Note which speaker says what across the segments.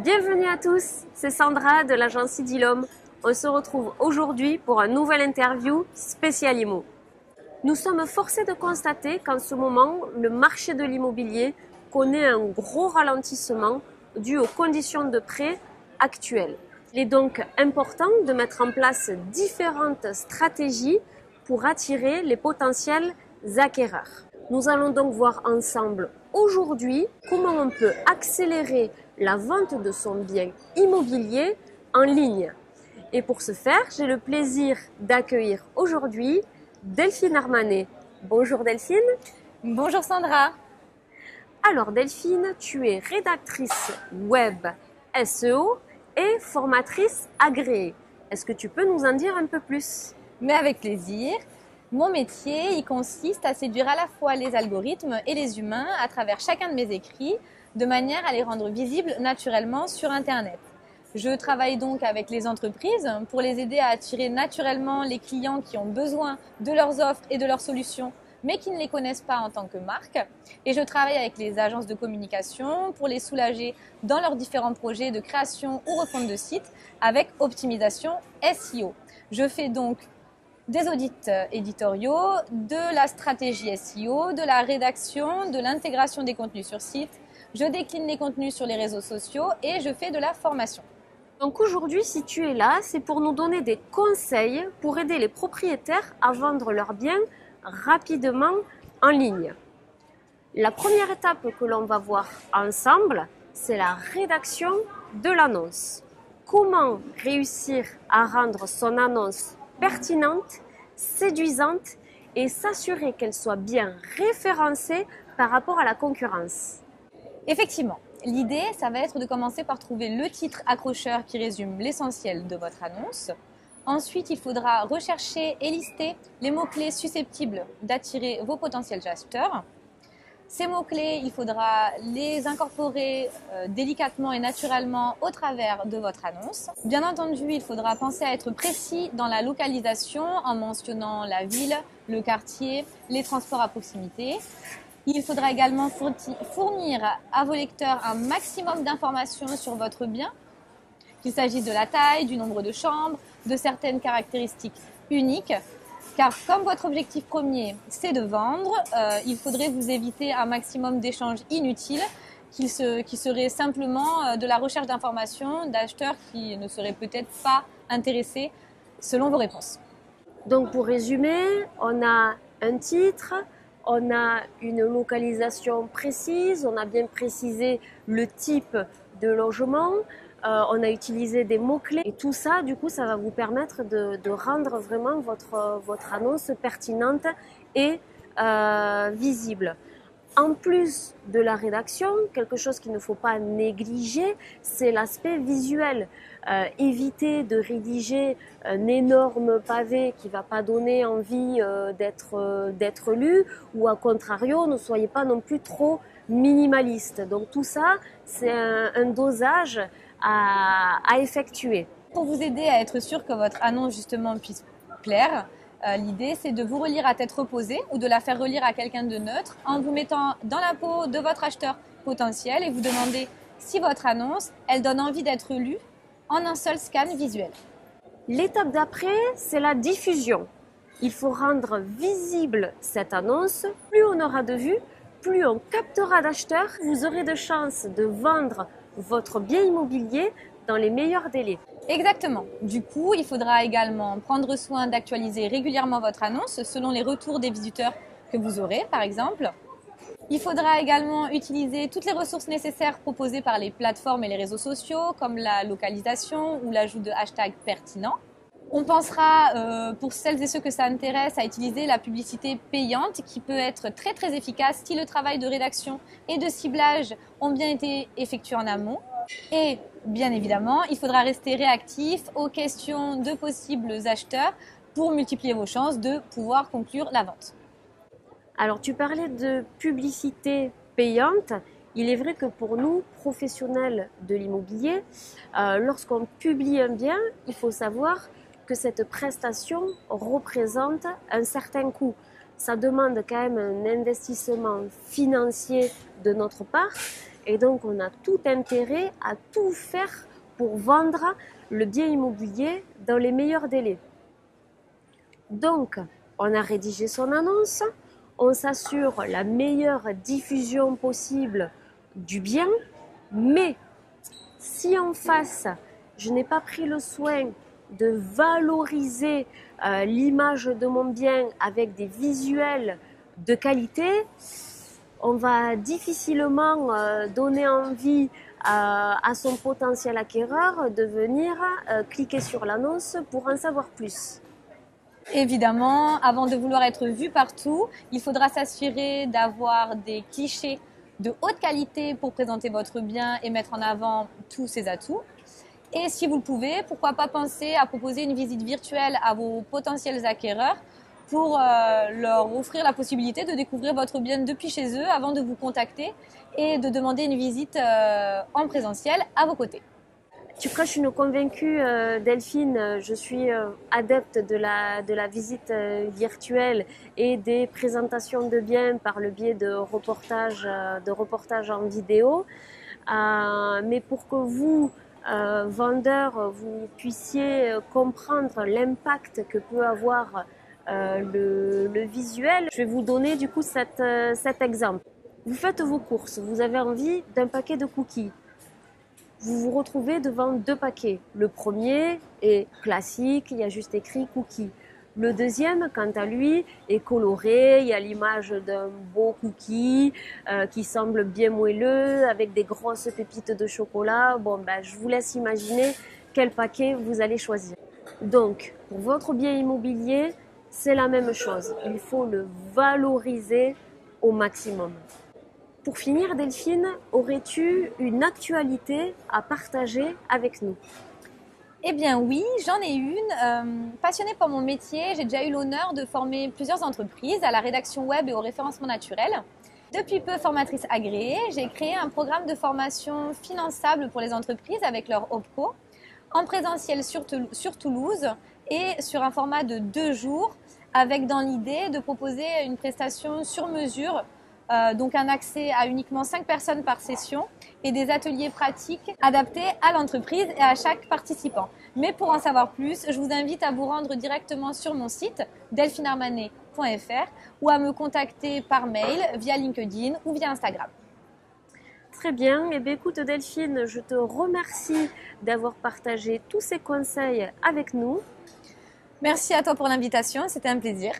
Speaker 1: Bienvenue à tous, c'est Sandra de l'agence Idylome. On se retrouve aujourd'hui pour un nouvel interview spécial IMO. Nous sommes forcés de constater qu'en ce moment, le marché de l'immobilier connaît un gros ralentissement dû aux conditions de prêt actuelles. Il est donc important de mettre en place différentes stratégies pour attirer les potentiels acquéreurs. Nous allons donc voir ensemble aujourd'hui comment on peut accélérer la vente de son bien immobilier en ligne. Et pour ce faire, j'ai le plaisir d'accueillir aujourd'hui Delphine Armanet. Bonjour Delphine.
Speaker 2: Bonjour Sandra.
Speaker 1: Alors Delphine, tu es rédactrice web SEO et formatrice agréée. Est-ce que tu peux nous en dire un peu plus?
Speaker 2: Mais avec plaisir. Mon métier, il consiste à séduire à la fois les algorithmes et les humains à travers chacun de mes écrits, de manière à les rendre visibles naturellement sur Internet. Je travaille donc avec les entreprises pour les aider à attirer naturellement les clients qui ont besoin de leurs offres et de leurs solutions, mais qui ne les connaissent pas en tant que marque. Et je travaille avec les agences de communication pour les soulager dans leurs différents projets de création ou refonte de sites avec optimisation SEO. Je fais donc des audits éditoriaux, de la stratégie SEO, de la rédaction, de l'intégration des contenus sur site. Je décline les contenus sur les réseaux sociaux et je fais de la formation.
Speaker 1: Donc aujourd'hui, si tu es là, c'est pour nous donner des conseils pour aider les propriétaires à vendre leurs biens rapidement en ligne. La première étape que l'on va voir ensemble, c'est la rédaction de l'annonce. Comment réussir à rendre son annonce pertinente, séduisante et s'assurer qu'elle soit bien référencée par rapport à la concurrence.
Speaker 2: Effectivement, l'idée, ça va être de commencer par trouver le titre accrocheur qui résume l'essentiel de votre annonce. Ensuite, il faudra rechercher et lister les mots-clés susceptibles d'attirer vos potentiels acheteurs. Ces mots-clés, il faudra les incorporer délicatement et naturellement au travers de votre annonce. Bien entendu, il faudra penser à être précis dans la localisation en mentionnant la ville, le quartier, les transports à proximité. Il faudra également fournir à vos lecteurs un maximum d'informations sur votre bien, qu'il s'agisse de la taille, du nombre de chambres, de certaines caractéristiques uniques. Car comme votre objectif premier, c'est de vendre, il faudrait vous éviter un maximum d'échanges inutiles qui seraient simplement de la recherche d'informations d'acheteurs qui ne seraient peut-être pas intéressés selon vos réponses.
Speaker 1: Donc pour résumer, on a un titre, on a une localisation précise, on a bien précisé le type de logement, on a utilisé des mots-clés et tout ça, du coup, ça va vous permettre de rendre vraiment votre annonce pertinente et visible. En plus de la rédaction, quelque chose qu'il ne faut pas négliger, c'est l'aspect visuel. Évitez de rédiger un énorme pavé qui ne va pas donner envie d'être lu, ou à contrario, ne soyez pas non plus trop minimaliste. Donc tout ça, c'est un dosage à effectuer.
Speaker 2: Pour vous aider à être sûr que votre annonce justement puisse plaire, l'idée c'est de vous relire à tête reposée ou de la faire relire à quelqu'un de neutre en vous mettant dans la peau de votre acheteur potentiel et vous demander si votre annonce, elle donne envie d'être lue en un seul scan visuel.
Speaker 1: L'étape d'après, c'est la diffusion. Il faut rendre visible cette annonce. Plus on aura de vues, plus on captera d'acheteurs, vous aurez de chances de vendre votre bien immobilier dans les meilleurs délais.
Speaker 2: Exactement. Du coup, il faudra également prendre soin d'actualiser régulièrement votre annonce selon les retours des visiteurs que vous aurez, par exemple. Il faudra également utiliser toutes les ressources nécessaires proposées par les plateformes et les réseaux sociaux, comme la localisation ou l'ajout de hashtags pertinents. On pensera, pour celles et ceux que ça intéresse, à utiliser la publicité payante qui peut être très très efficace si le travail de rédaction et de ciblage ont bien été effectués en amont. Et bien évidemment, il faudra rester réactif aux questions de possibles acheteurs pour multiplier vos chances de pouvoir conclure la vente.
Speaker 1: Alors tu parlais de publicité payante. Il est vrai que pour nous, professionnels de l'immobilier, lorsqu'on publie un bien, il faut savoir que cette prestation représente un certain coût. Ça demande quand même un investissement financier de notre part Et donc, on a tout intérêt à tout faire pour vendre le bien immobilier dans les meilleurs délais. Donc, on a rédigé son annonce, on s'assure la meilleure diffusion possible du bien, mais si en face, je n'ai pas pris le soin de valoriser l'image de mon bien avec des visuels de qualité, on va difficilement donner envie à son potentiel acquéreur de venir cliquer sur l'annonce pour en savoir plus.
Speaker 2: Évidemment, avant de vouloir être vu partout, il faudra s'assurer d'avoir des clichés de haute qualité pour présenter votre bien et mettre en avant tous ses atouts. Et si vous le pouvez, pourquoi pas penser à proposer une visite virtuelle à vos potentiels acquéreurs pour leur offrir la possibilité de découvrir votre bien depuis chez eux avant de vous contacter et de demander une visite en présentiel à vos côtés.
Speaker 1: Tu prêches une convaincue, Delphine. Je suis adepte de la visite virtuelle et des présentations de biens par le biais de reportages en vidéo. Mais pour que vous, vendeurs, vous puissiez comprendre l'impact que peut avoir le visuel, je vais vous donner du coup cet exemple. Vous faites vos courses, vous avez envie d'un paquet de cookies. Vous vous retrouvez devant 2 paquets. Le premier est classique, il y a juste écrit cookie. Le deuxième, quant à lui, est coloré, il y a l'image d'un beau cookie qui semble bien moelleux, avec des grosses pépites de chocolat. Bon, je vous laisse imaginer quel paquet vous allez choisir. Donc, pour votre bien immobilier, c'est la même chose. Il faut le valoriser au maximum. Pour finir, Delphine, aurais-tu une actualité à partager avec nous?
Speaker 2: Eh bien oui, j'en ai une. Passionnée par mon métier, j'ai déjà eu l'honneur de former plusieurs entreprises à la rédaction web et au référencement naturel. Depuis peu formatrice agréée, j'ai créé un programme de formation finançable pour les entreprises avec leur OPCO, en présentiel sur Toulouse et sur un format de 2 jours, avec dans l'idée de proposer une prestation sur mesure. Donc un accès à uniquement 5 personnes par session et des ateliers pratiques adaptés à l'entreprise et à chaque participant. Mais pour en savoir plus, je vous invite à vous rendre directement sur mon site delphinearmanet.fr ou à me contacter par mail via LinkedIn ou via Instagram.
Speaker 1: Très bien. Eh bien, écoute Delphine, je te remercie d'avoir partagé tous ces conseils avec nous.
Speaker 2: Merci à toi pour l'invitation, c'était un plaisir.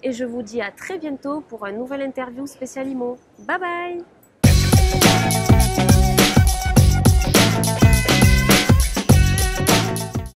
Speaker 1: Et je vous dis à très bientôt pour un nouvel interview spécial IMO. Bye bye!